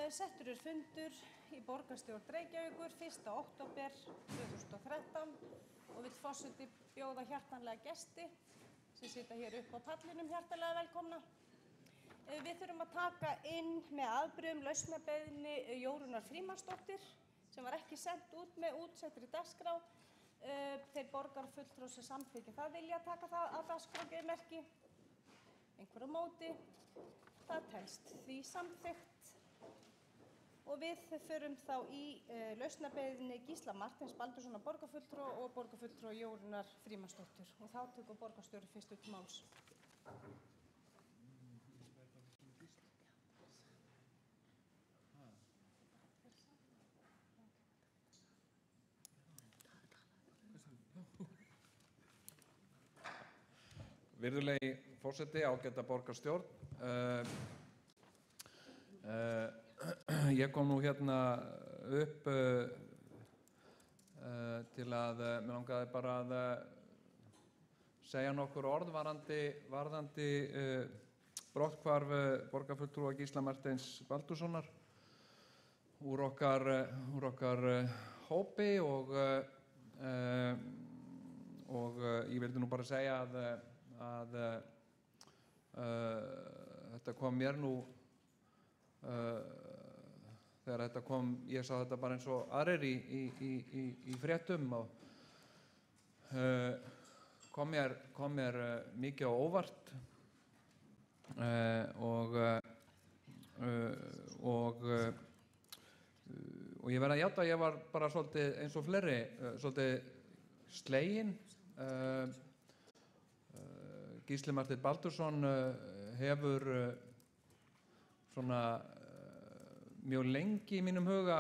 Settur fundur í borgarstjórn Reykjavíkur 1. október 2013 og vill forseti bjóða hjartanlega gesti sem sitja hér upp á pallinum hjartanlega velkomna. Við þurfum að taka inn með afbrigðum lausnarbeiðni Jórunnar Frímannsdóttur sem var ekki sent út með útsettri dagskrá. Þeir borgarfulltrúar sem samþykkja það vilja taka það að dagskrármerki. Einhver á móti. Það telst því samþykkt. Og við förum þá í lausnarbeiðni Gísla Marteins Baldurssonar borgarfulltrúa og borgarfulltrúa Jórunnar Frímannsdóttur. Og þá tekur borgarstjóri fyrst til máls. Virðulegi forseti, ágæta borgarstjórn. Ég kom nú hérna upp til að mig langaði bara að segja nokkur orð varðandi brotthvarf borgarfulltrúa Gísla Marteins Baldurssonar úr okkar hópi og ég vildi nú bara segja að þetta kom mér nú þegar þetta kom, ég sá þetta bara eins og aðrir í fréttum og kom mér mikið á óvart og ég verð að játa að ég var bara svolítið eins og fleiri svolítið sleginn. Gísli Marteinn Baldursson hefur svona mjög lengi í mínum huga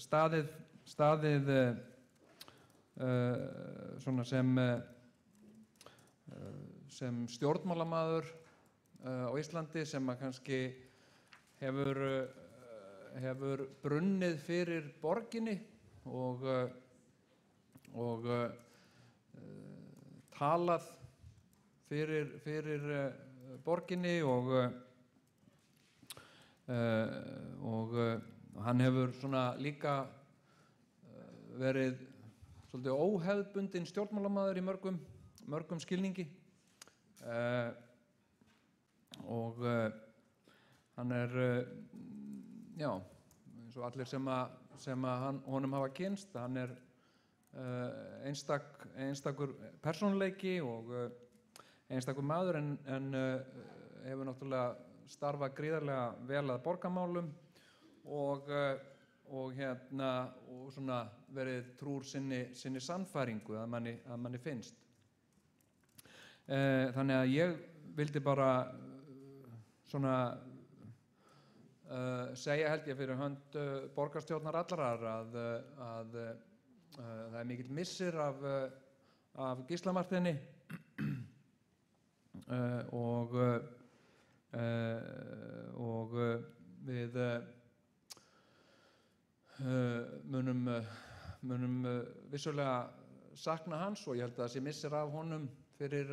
staðið svona sem stjórnmálamaður á Íslandi sem að kannski hefur brunnið fyrir borginni og talað fyrir borginni og hann hefur svona líka verið svolítið óhefðbundinn stjórnmálamaður í mörgum skilningi og hann já, eins og allir sem honum hafa kynnst, hann einstakur persónuleiki og einstakur maður en hefur náttúrulega starfað gríðarlega vel að borgarmálum og svona verið trúr sinni sannfæringu að manni finnst. Þannig að ég vildi bara svona segja held ég fyrir hönd borgarstjórnar allrar að það mikill missir af Gísla Marteini og við munum vissulega sakna hans og ég held að það sé missir af honum fyrir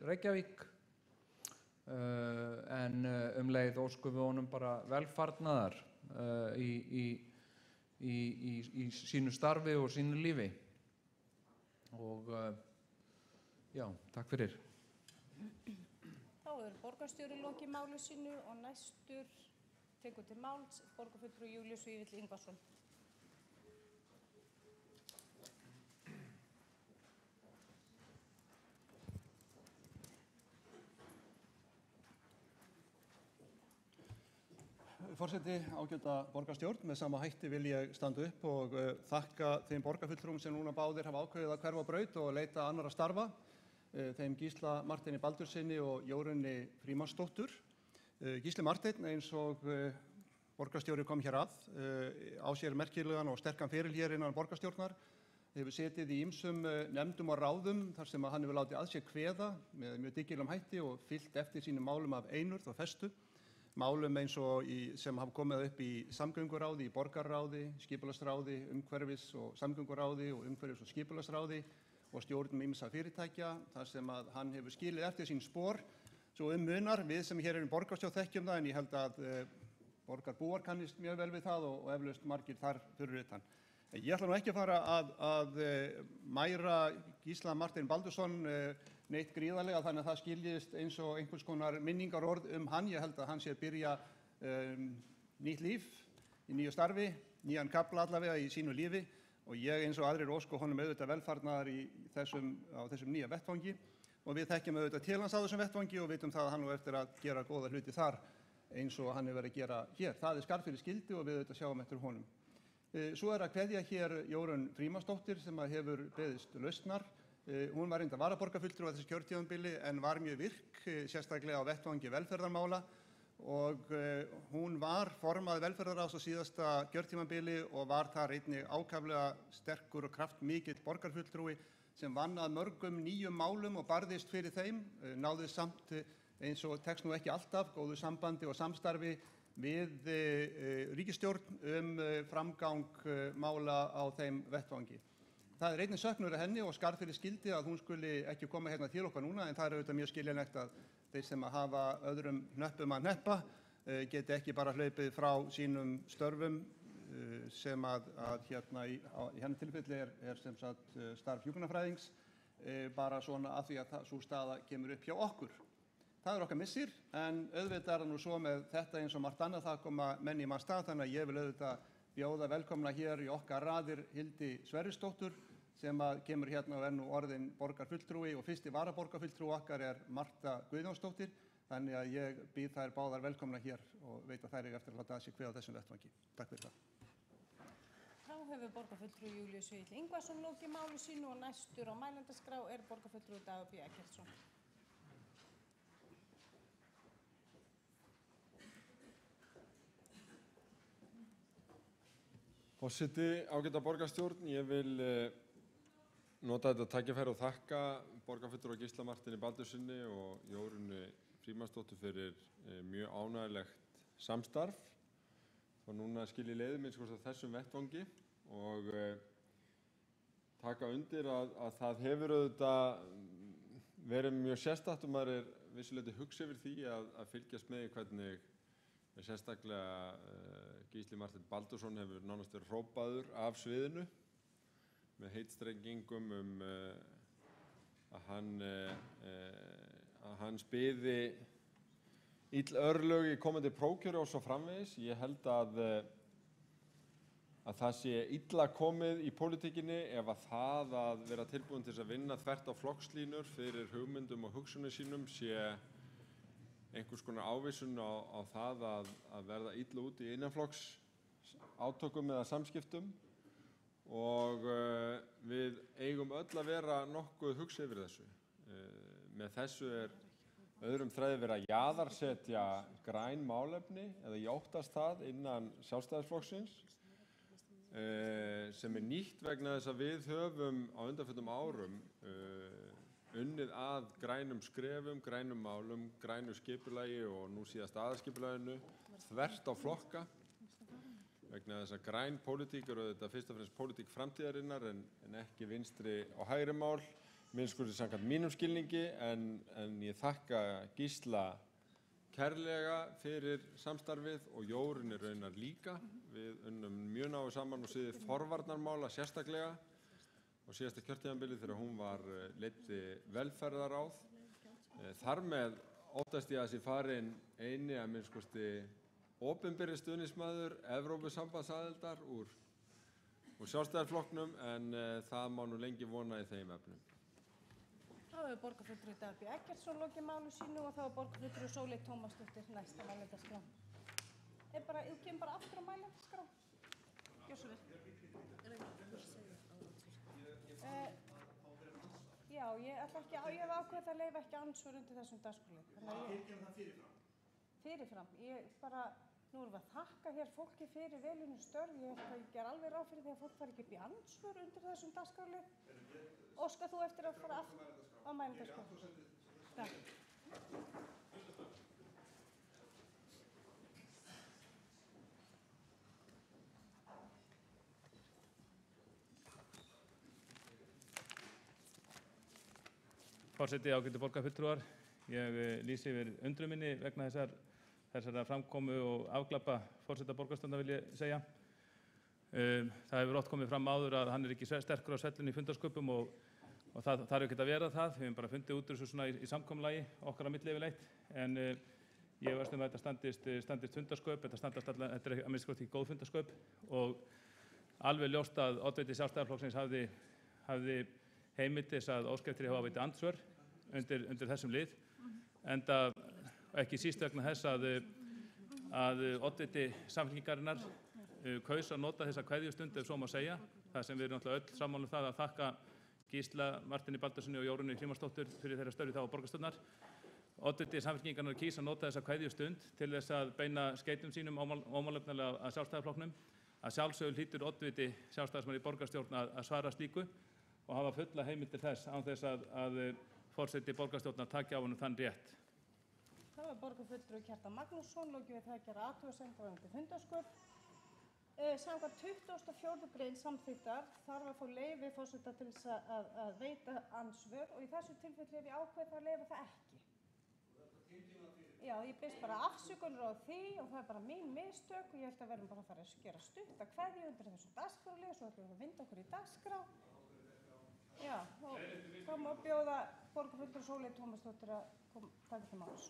Reykjavík en leið óskum við honum bara velfarnaðar í sínu starfi og sínu lífi og já, takk fyrir. Þá borgarstjóri lokið máli sínu og næstur tekur til máls borgarfulltrúi Júlíus Vífill Ingvarsson. Forseti, ágæta borgarstjórn, með sama hætti vil ég standa upp og þakka þeim borgarfulltrúum sem núna báðir hafa ákveðið að hverfa á braut og leita annarra starfa, þeim Gísla Marteini Baldurssyni og Jórunni Frímannsdóttur. Gísli Marteinn, eins og borgarstjóri kom hér að, á sér merkilegan og sterkan feril hér innan borgarstjórnar, hefur setið í ýmsum nefndum og ráðum þar sem hann hefur látið að sér kveða með mjög dyggilegum hætti og fylgt eftir sínum málum af einurð og festu. Málum eins og sem hafa komið upp í samgönguráði, í borgarráði, skipulagsráði, umhverfis- og samgönguráði og umhverfis- og skipulagsráði og stjórnum ýmissa fyrirtækja, þar sem að hann hefur skilið eftir sín spor. Svo munar, við sem hér erum borgarstjórn þekkjum það, en ég held að borgarbúar kannist mjög vel við það og eflaust margir þar fyrir utan. Ég ætla nú ekki að fara að mæra Gísla Martein Baldursson neitt gríðarlega þannig að það skiljist eins og einhvers konar minningarorð hann. Ég held að hann sé að byrja nýtt líf í nýju starfi, nýjan kafla allavega í sínu lífi og ég eins og aðrir óska honum auðvitað velfarnaðar á þessum nýja vettvangi og við þekkjum auðvitað til hans á þessum vettvangi og vitum það að hann á eftir að gera góða hluti þar eins og hann hefur verið að gera hér. Það er skarð fyrir skildi og við auðvitað sjáum eftir honum. Svo að kveðja hér Jórunn Frímannsdóttir sem hefur beðist lausnar. Hún var reyndar varaborgarfulltrúi á þessu kjörtímabili en var mjög virk, sérstaklega á vettvangi velferðarmála og hún var formaður velferðarráðs á síðasta kjörtímabili og var þar einnig ákaflega sterkur og kraftmikill borgarfulltrúi sem vann að mörgum nýjum málum og barðist fyrir þeim, náði samt eins og tekst nú ekki alltaf góðu sambandi og samstarfi við ríkisstjórn framgang mála á þeim vettvangi. Það er einnig söknur af henni og skarð fyrir skildi að hún skuli ekki koma hérna til okkar núna en það er auðvitað mjög skiljanlegt að þeir sem hafa öðrum hnöppum að hneppa geti ekki bara hlaupið frá sínum störfum sem að hérna í henni tilfelli er sem sagt starf hjúkrunarfræðings bara svona að því að sú staða kemur upp hjá okkur. Það er okkar missir en auðvitað er það nú svo með þetta eins og margt annað það koma menn í manns stað þannig að ég vil auðvitað bjóða velkomna hér í okkar raðir Hildi Sverrisdóttur sem kemur hérna og er nú orðin borgarfulltrúi og fyrsti varaborgarfulltrúi okkar er Marta Guðjónsdóttir þannig að ég býð þær báðar velkomna hér og veit að þær eiga eftir að láta að sig kveða á þessum vettvangi. Takk fyrir það. Þá hefur borgarfulltrúi Júlíus Víll Ingvarsson lokið máli sínu og næstur á mælendaskrá er borgarfulltrúi Dagur B. Eggertsson. Forseti, ágæta borgarstjórn, ég vil nota þetta tækifæri og þakka borgarfulltrúa Gísla Marteini Baldursyni og Jórunni Frímannsdóttur fyrir mjög ánægjulegt samstarf og núna skilji leiðir minnst á þessum vettvangi og taka undir að það hefur auðvitað verið mjög sérstakt og maður er vissulega hugsi yfir því að fylgjast með hvernig sérstaklega Gísli Marteinn Baldursson hefur nánast verið hrópaður af sviðinu með heitstrengingum að hann spyði ill örlög í komandi prófkjöri og svo framvegis. Ég held að það sé illa komið í pólitíkinni ef að það að vera tilbúin til þess að vinna þvert á flokkslínur fyrir hugmyndum og hugsunum sínum sé einhvers konar ávísun á það að verða illa út í innanflokks átökum eða samskiptum og við eigum öll að vera nokkuð hugsi yfir þessu. Með þessu er öðrum þræði verið að jaðarsetja græn málefni eða ég óttast það innan Sjálfstæðisflokksins sem er nýtt vegna þess að við höfum á undanförnum árum unnið að grænum skrefum, grænum málum, grænu skipulagi og nú síðast aðalskipulaginu þvert á flokka vegna þess að græn pólitík er auðvitað fyrst og fremst pólitík framtíðarinnar en ekki vinstri og hægri mál, minnst samkvæmt mínum skilningi en ég þakka Gísla kærlega fyrir samstarfið og Jórunni raunar líka. Við unnum mjög náið saman og sviði forvarnarmála sérstaklega og síðasta kjörtímabili þegar hún leiddi velferðarráð. Þar með óttast ég að sé farin eini að minnst opinberi stuðningsmaður Evrópusambandsaðildar úr Sjálfstæðisflokknum en það má nú lengi vona í þeim efnum. Þá hefur borgarfulltrúi Dagur B. Eggertsson lokið máli sínu og þá hefur borgarfulltrúi Sóley Tómasdóttir næsta mælendaskrá. Þú kemur bara aftur á mælendaskrá. Gjörðu svo vel. Já, ég hef ákveðið að leyfa ekki andsvör undir þessum dagskrárlið. Tilkynna það fyrirfram? Fyrirfram. Nú erum við að þakka hér fólki fyrir velunum störf. Ég ger alveg ráð fyrir því að fólk fari ekki upp í andsvör undir þessum dagskrárlið. Óskar þú eftir að fara aftur á mælendaskrá? Takk. Forseti, ágætu borgarfulltrúar, ég lýsi yfir undrun minni vegna þessar þessara framkomu og afglapa forseta borgarstjórnar vil ég segja. Það hefur oft komið fram áður að hann ekki sterkur á svellinu í fundarsköpum og það þarf ekki að vera það. Við hefum bara fundið út úr þessu svona í samkomulagi okkar á milli yfirleitt. En ég veist að þetta standist fundarsköp, þetta er að minnsta kosti ekki góð fundarsköp og alveg ljóst að oddviti Sjálfstæðisflokksins hafði heimild til þess að óska eftir að hafa veitið andsvör undir þessum lið. Enda ekki síst vegna þess að oddviti Samfylkingarinnar kaus að nota þessa kveðjustund, ef svo má segja, það sem við erum náttúrulega öll sammála það að þakka Gísla Marteini Baldursssyni og Jórunni Frímannsdóttur fyrir þeirra störf þá á borgarstjórnar. Oddviti Samfylkingarinnar kýs að nota þessa kveðjustund til þess að beina skeytum sínum ómálefnalega að Sjálfstæðisflokknum. Að sjálfsögðu hlýtur oddviti Sjálfstæðismann í borgarstjórn að svara slíku og hafa fulla heimildir þess án þess að forseti borgarstjórnar taki á honum þann rétt. Það var borgarfulltrúi Kjartan Magnússon, lokið við það að gera athugasemdir varðandi fundarsköp. Samkvæmt 24. grein samþykktar þarf að fá leyfi forseta til þess að veita andsvör og í þessu tilfelli hef ég ákveðið að leyfa það ekki. Já, ég biðst bara afsökunar á því og það er bara mín mistök og ég held að verðum bara að fara að gera stutta kveðju undir þessu dagskrárlið, svo ætlum við að vinda okkur í dagskrá. Já, og þá má bjóða borgarfulltrúa Sóley Tómasdóttir að taka til máls.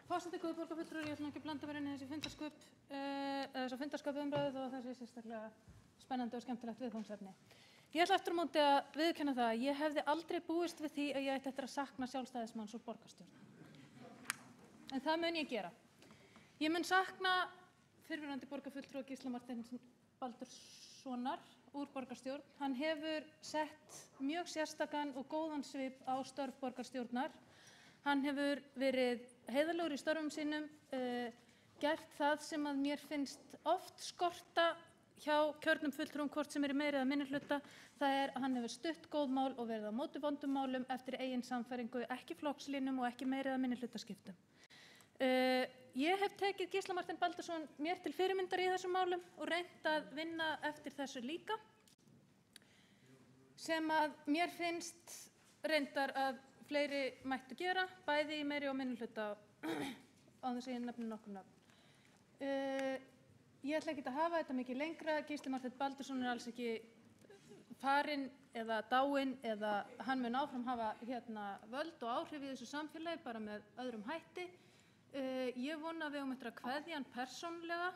Forseti, góðir borgarfulltrúar, ég ætla ekki að blanda mér inn í þessi fundarsköp umræðu þó að það sé sérstaklega spennandi og skemmtilegt viðfangsefni. Ég ætla eftir á móti að viðurkenna það að ég hefði aldrei búist við því að ég ætti eftir að sakna sjálfstæðismanns úr borgarstjórn. En það mun ég gera. Ég mun sakna fyrrverandi borgarfulltrúa Gísla Marteins Baldurssonar úr borgarstjórn. Hann hefur sett mjög sérstakan og góðan svip á störf borgarstjórnar. Hann hefur verið heiðarlegur í störfum sínum, gert það sem að mér finnst oft skorta hjá kjörnum fulltrúum hvort sem er í meiri eða minni hluta. Það er að hann hefur stutt góð mál og verið á móti vondum málum eftir eigin sannfæringu, ekki flokkslínum og ekki meiri eða minni hlutaskiptum. Ég hef tekið Gísla Martein Baldursson mér til fyrirmyndar í þessum málum og reynt að vinna eftir þessu líka, sem að mér finnst reyndar að fleiri mættu gera, bæði í meiri og minni hluta á þess að ég nefni nokkur nöfn. Ég ætla ekki að hafa þetta mikið lengra. Gísli Marteinn Baldursson er alls ekki farinn eða dáinn eða hann mun áfram hafa völd og áhrif í þessu samfélagi bara með öðrum hætti. Ég vona að við eftir að kveðja hann persónlega.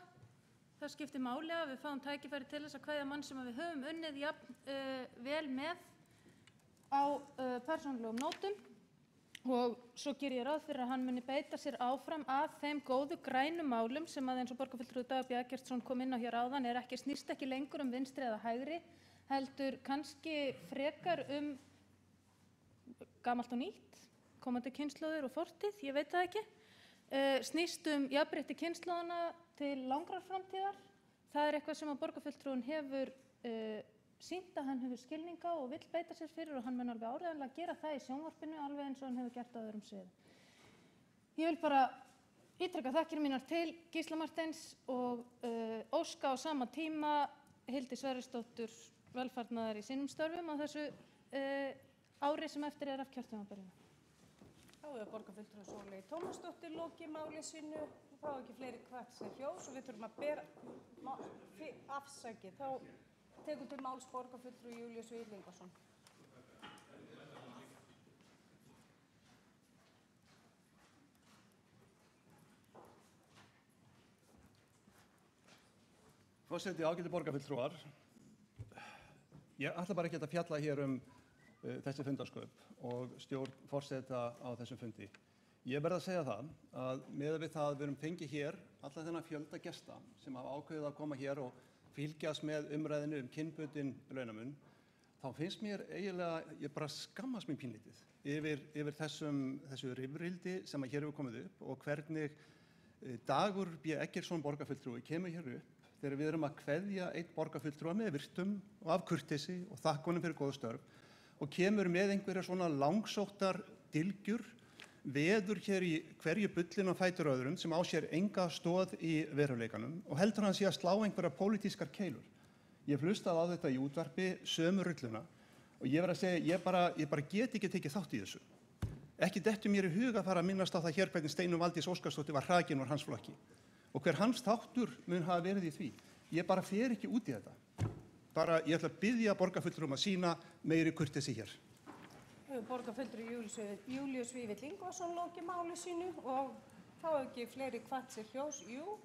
Það skiptir máli að við fáum tækifæri til þess að kveðja mann sem við höfum unnið vel með á persónulegum nótum og svo ger ég ráð fyrir að hann muni beita sér áfram að þeim góðu grænu málum sem að eins og borgarfulltrúi Dagur B. Eggertsson kom inn á hér áðan snýst ekki lengur um vinstri eða hægri, heldur kannski frekar gamalt og nýtt, komandi kynslóðir og fortíð, ég veit það ekki. Snýst jafnrétti kynslóðanna til langrar framtíðar. Það er eitthvað sem að borgarfulltrúin hefur sýnt að hann hefur skilninga og vill beita sér fyrir og hann mun alveg áreiðanlega gera það í sjónvarpinu alveg eins og hann hefur gert á öðrum sviðum. Ég vil bara ítreka þakkir mínar til Gísla Marteins og óska á sama tíma Hildi Sverrisdóttur velfarnaðar í sínum störfum á þessu ári sem eftir er af kjörtímabilinu. Þá hefur borgarfulltrúi Sóley Tómasdóttir lokið máli sínu og þá ekki fleiri hvert sér hjós og við þurfum að bera afsakið. Þá tekur til máls borgarfulltrúi Júlíus Víðir Ingvarsson. Forseti, ágætu borgarfulltrúar. Ég ætla bara ekki að fjalla hér þessi fundarsköp og stjórn forseta á þessum fundi. Ég verð að segja það að miðað við það að við erum fengið hér alla þennan fjölda gesta sem hafa ákveðið að koma hér og fylgjast með umræðinu kynbundinn launamun, þá finnst mér eiginlega, ég bara skammast mín pínlítið yfir þessu rifrildi sem hér hefur komið upp og hvernig Dagur B. Eggertsson borgarfulltrúi kemur hér upp þegar við erum að kveðja einn borgarfulltrúa með virtum og af kurteisi og þakkunum fyrir góð störf og kemur með einhverjar svona langsóttar dylgjur, veður hér í hverju bullinu á fætur öðrum sem á sér enga stoð í veruleikanum og heldur hann sé að slá einhverjar pólitískar keilur. Ég hef hlustað á þetta í útvarpi sömu rulluna Og ég verð að segja, ég bara get ekki tekið þátt í þessu. Ekki dettur mér í huga að fara að minnast á það hér hvernig Steinunn Valdís Óskarsdóttir var hrakin úr hans flokki og hver hans þáttur mun hafa verið í því. Ég bara fer ekki út í þetta. Ég ætla að biðja borgarfulltrúum að sýna meiri kurteisi hér. Borgarfulltrúi Júlíus Vífill Ingvason lokið máli sínu og þá hefur ekki fleiri hvatt sér hljós. Jú,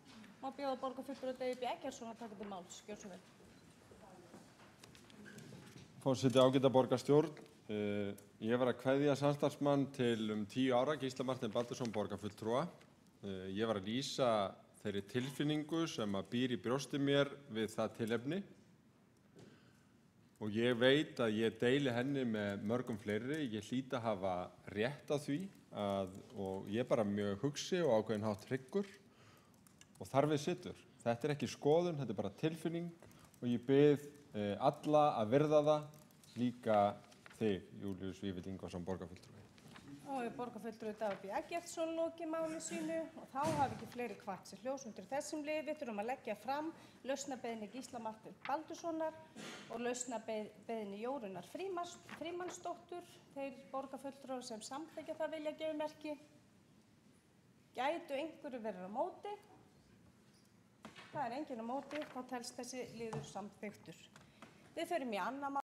má bjóða borgarfulltrúi Davíð B. Eggertsson að taka til máls. Gjörðu svo vel. Forseti, ágæta borgarstjórn. Ég var að kveðja samstarfsmann til 10 ára, Gísla Martein Baldursson borgarfulltrúa. Ég var að lýsa þeirri tilfinningu sem að býr í brjósti mér við það tilefni. Og ég veit að ég deili henni með mörgum fleiri. Ég hlýt að hafa rétt á því og ég er bara mjög hugsi og ákveðinn hátt hryggur og þar við situr. Þetta er ekki skoðun, þetta er bara tilfinning og ég bið alla að virða það, líka þig, Júlíus Vífill Ingvason, borgarfulltrúi. Og borgarfulltrúi Davíð B. Eggertsson lokið máli sínu og þá hafi ekki fleiri hvatt sér hljós undir þessum liði. Við þurfum að leggja fram lausnabeiðni Gísla Marteins Baldurssonar og lausnabeiðni Jórunnar Frímannsdóttur. Þeir borgarfulltrúar sem samþykkja það vilja gefa merki. Gætu einhverju verið á móti? Það er enginn á móti, þá telst þessi liður samþykktur. Við förum í annað mál.